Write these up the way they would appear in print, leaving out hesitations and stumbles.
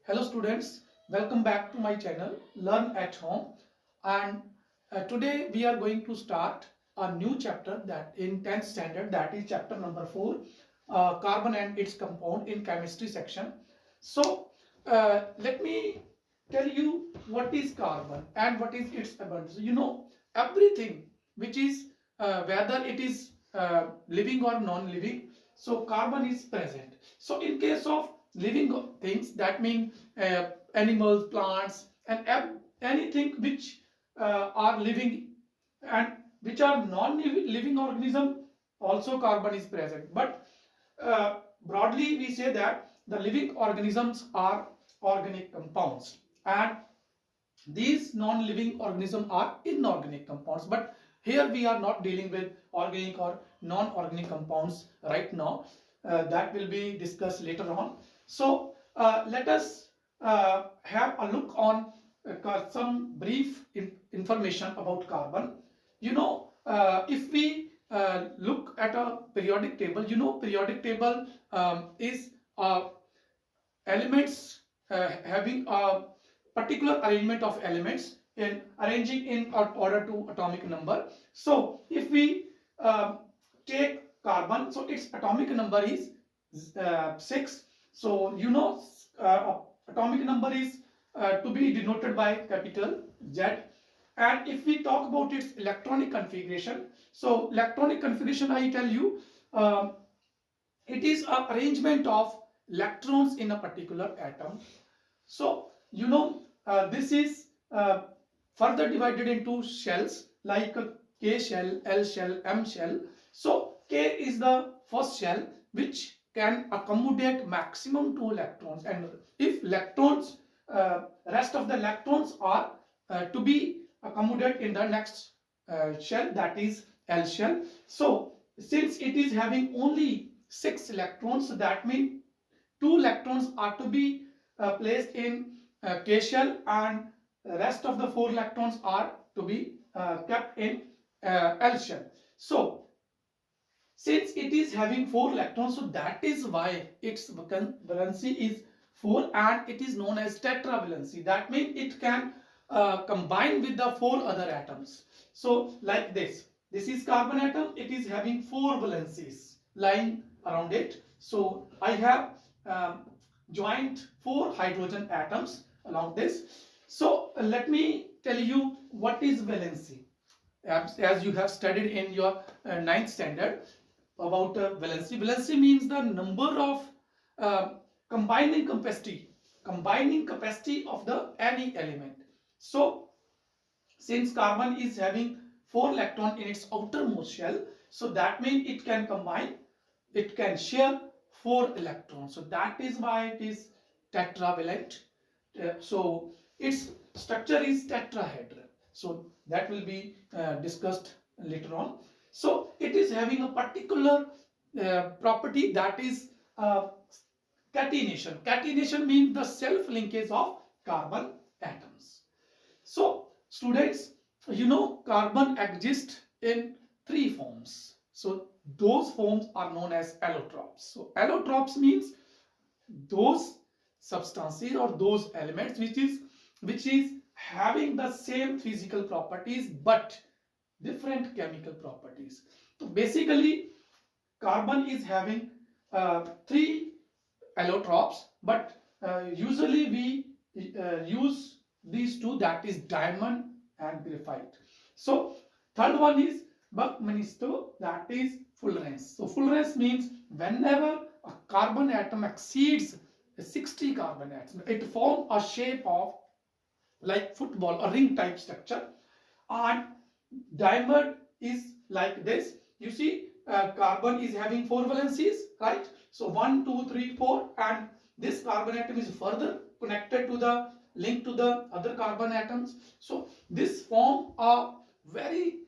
Hello students, welcome back to my channel Learn at Home, and today we are going to start a new chapter that in 10th standard, that is chapter number 4, carbon and its compound in chemistry section. So let me tell you what is carbon and what is its abundance. Everything which is whether it is living or non-living, so carbon is present. So in case of living things, that means animals, plants, and anything which are living and which are non-living organism, also carbon is present. But broadly we say that the living organisms are organic compounds and these non-living organisms are inorganic compounds. But here we are not dealing with organic or non-organic compounds right now. That will be discussed later on. So let us have a look on some brief information about carbon. If we look at a periodic table, periodic table is elements having a particular arrangement of elements in arranging in order to atomic number. So if we take carbon, so its atomic number is 6. So atomic number is to be denoted by capital Z. And if we talk about its electronic configuration, so electronic configuration, I tell you, it is an arrangement of electrons in a particular atom. So this is further divided into shells like K shell, L shell, M shell. So K is the first shell which can accommodate maximum 2 electrons, and if electrons, rest of the electrons are to be accommodated in the next shell, that is L shell. So since it is having only 6 electrons, so that means 2 electrons are to be placed in K shell and the rest of the 4 electrons are to be kept in L shell. So since it is having 4 electrons, so that is why its valency is 4 and it is known as tetravalency. That means it can combine with the 4 other atoms. So like this is carbon atom, it is having 4 valencies lying around it. So I have joined 4 hydrogen atoms along this. So let me tell you what is valency. As you have studied in your 9th standard about valency. Valency means the number of combining capacity of the any element. So since carbon is having 4 electrons in its outermost shell, so that means it can combine, it can share 4 electrons. So that is why it is tetravalent. So its structure is tetrahedral. So that will be discussed later on. So it is having a particular property, that is catenation. Catenation means the self linkage of carbon atoms. So students, carbon exists in 3 forms. So those forms are known as allotropes. So allotropes means those substances or those elements which is having the same physical properties but different chemical properties. So basically carbon is having 3 allotropes, but usually we use these 2, that is diamond and graphite. So third one is Buckminster, that is fullerene. So fullerene means whenever a carbon atom exceeds 60 carbon atoms, it forms a shape of like football, a ring type structure, and diamond is like this. You see, carbon is having 4 valencies, right? So 1, 2, 3, 4, and this carbon atom is further connected to the link to the other carbon atoms. So this form a very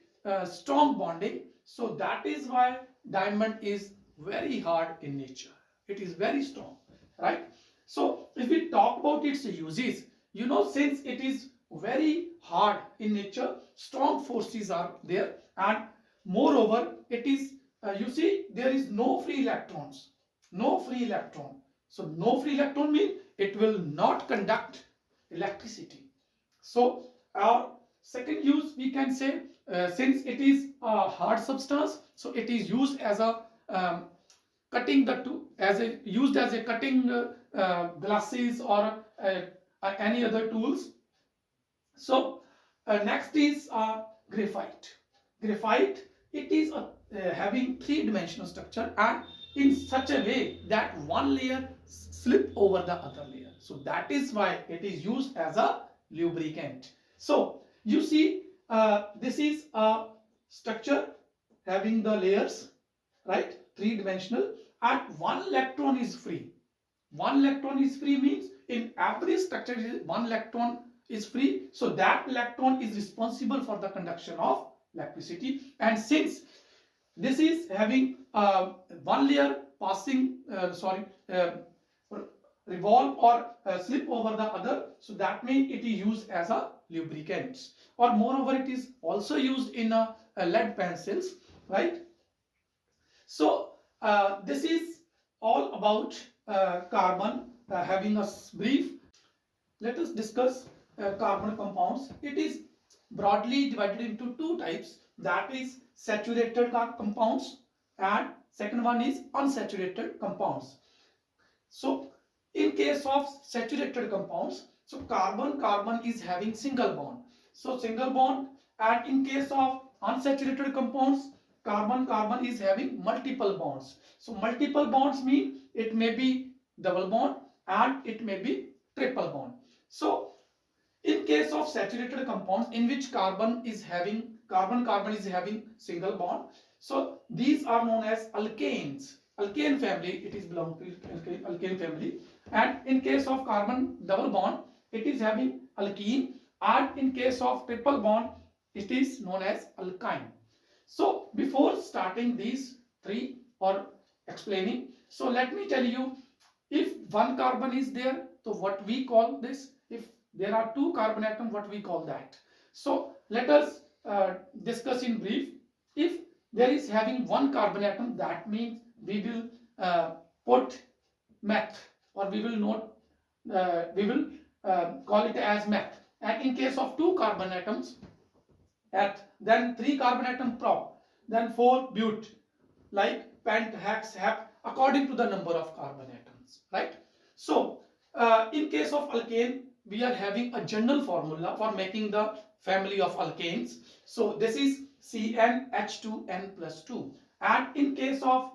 strong bonding. So that is why diamond is very hard in nature. It is very strong, right? So if we talk about its uses, since it is very hard in nature, strong forces are there, and moreover it is you see there is no free electrons, no free electron. So no free electron means it will not conduct electricity. So our second use, we can say, since it is a hard substance, so it is used as a cutting the two, as a used as a cutting glasses or any other tools. So next is graphite. Graphite, it is having three-dimensional structure and in such a way that one layer slip over the other layer. So that is why it is used as a lubricant. So you see, this is a structure having the layers, right, three-dimensional, and one electron is free. One electron is free means in every structure one electron is free, so that electron is responsible for the conduction of electricity. And since this is having one layer passing revolve or slip over the other, so that means it is used as a lubricant. Or moreover, it is also used in lead pencils, right? So this is all about carbon, having a brief. Let us discuss carbon compounds. It is broadly divided into two types, that is saturated compounds and second one is unsaturated compounds. So in case of saturated compounds, so carbon is having single bond, so single bond. And in case of unsaturated compounds, carbon is having multiple bonds. So multiple bonds mean it may be double bond and it may be triple bond. So in case of saturated compounds in which carbon is having single bond, so these are known as alkanes. Alkane family, it is belong to alkane family. And in case of carbon double bond, it is having alkene, and in case of triple bond, it is known as alkyne. So before starting these three or explaining, so let me tell you, if one carbon is there, so what we call this? If there are two carbon atoms, what we call that? So let us discuss in brief. If there is having one carbon atom, that means we will put meth, or we will not call it as meth. And in case of two carbon atoms, then three carbon atom prop, then four but, like pent, hex, hep, according to the number of carbon atoms, right? So in case of alkane, we are having a general formula for making the family of alkanes. So this is CnH2n plus 2. And in case of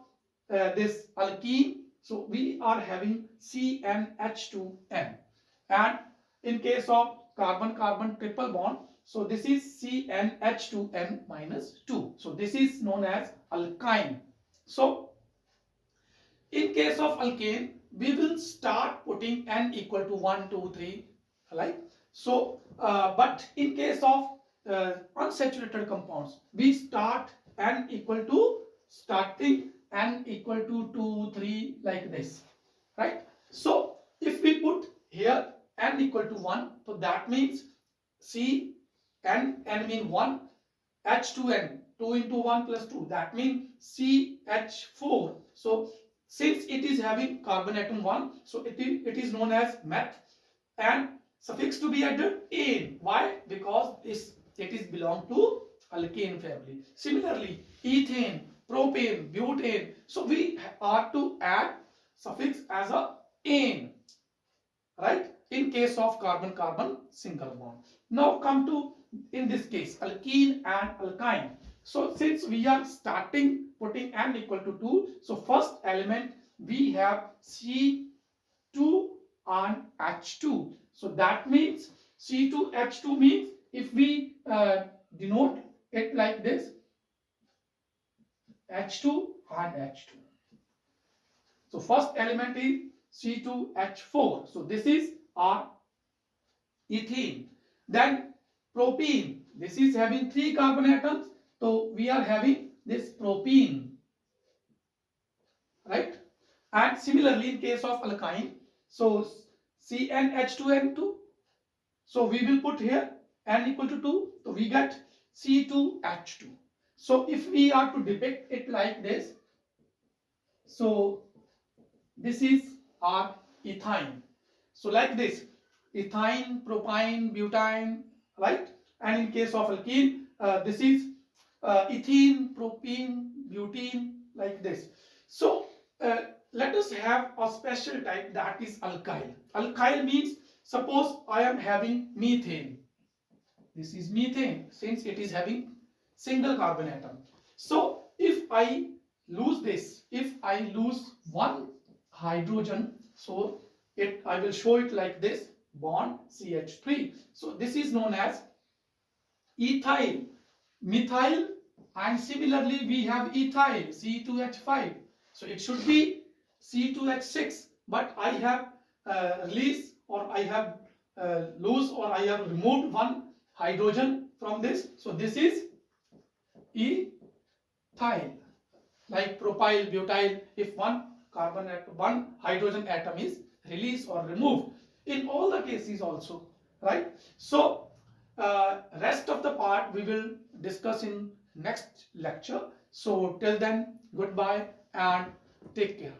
this alkene, so we are having CnH2n. And in case of carbon triple bond, so this is CnH2n minus 2. So this is known as alkyne. So in case of alkane, we will start putting n equal to 1, 2, 3, right? So but in case of unsaturated compounds, we start n equal to 2, 3, like this, right? So if we put here n equal to 1, so that means n mean 1, H2n, 2 into 1 plus 2, that means CH4. So since it is having carbon atom 1, so it is known as meth, and suffix to be added ane. Why? Because it is belong to alkane family. Similarly, ethane, propane, butane, so we are to add suffix as a ane, right? In case of carbon single bond. Now come to, in this case, alkene and alkyne. So since we are starting putting n equal to 2, so first element we have C2 and H2. So that means C2H2 means, if we denote it like this, H2 and H2. So first element is C2H4. So this is our ethene. Then propene. This is having 3 carbon atoms. So we are having this propene, right? And similarly, in case of alkyne, so CnH2n2. So we will put here n equal to 2. So we get C2H2. So if we are to depict it like this, so this is are ethine. So like this, ethine, propine, butane, right? And in case of alkene, this is ethene, propene, butene, like this. So let us have a special type, that is alkyl. Alkyl means, suppose I am having methane. This is methane, since it is having single carbon atom. So if I lose this, if I lose one hydrogen, so I will show it like this, bond CH3. So this is known as ethyl, methyl, and similarly we have ethyl, C2H5. So it should be C2H6, but I have released, or I have lose, or I have removed one hydrogen from this. So this is ethyl. Like propyl, butyl, if one hydrogen atom is released or removed, in all the cases also, right? So rest of the part we will discuss in next lecture. So till then, goodbye and take care.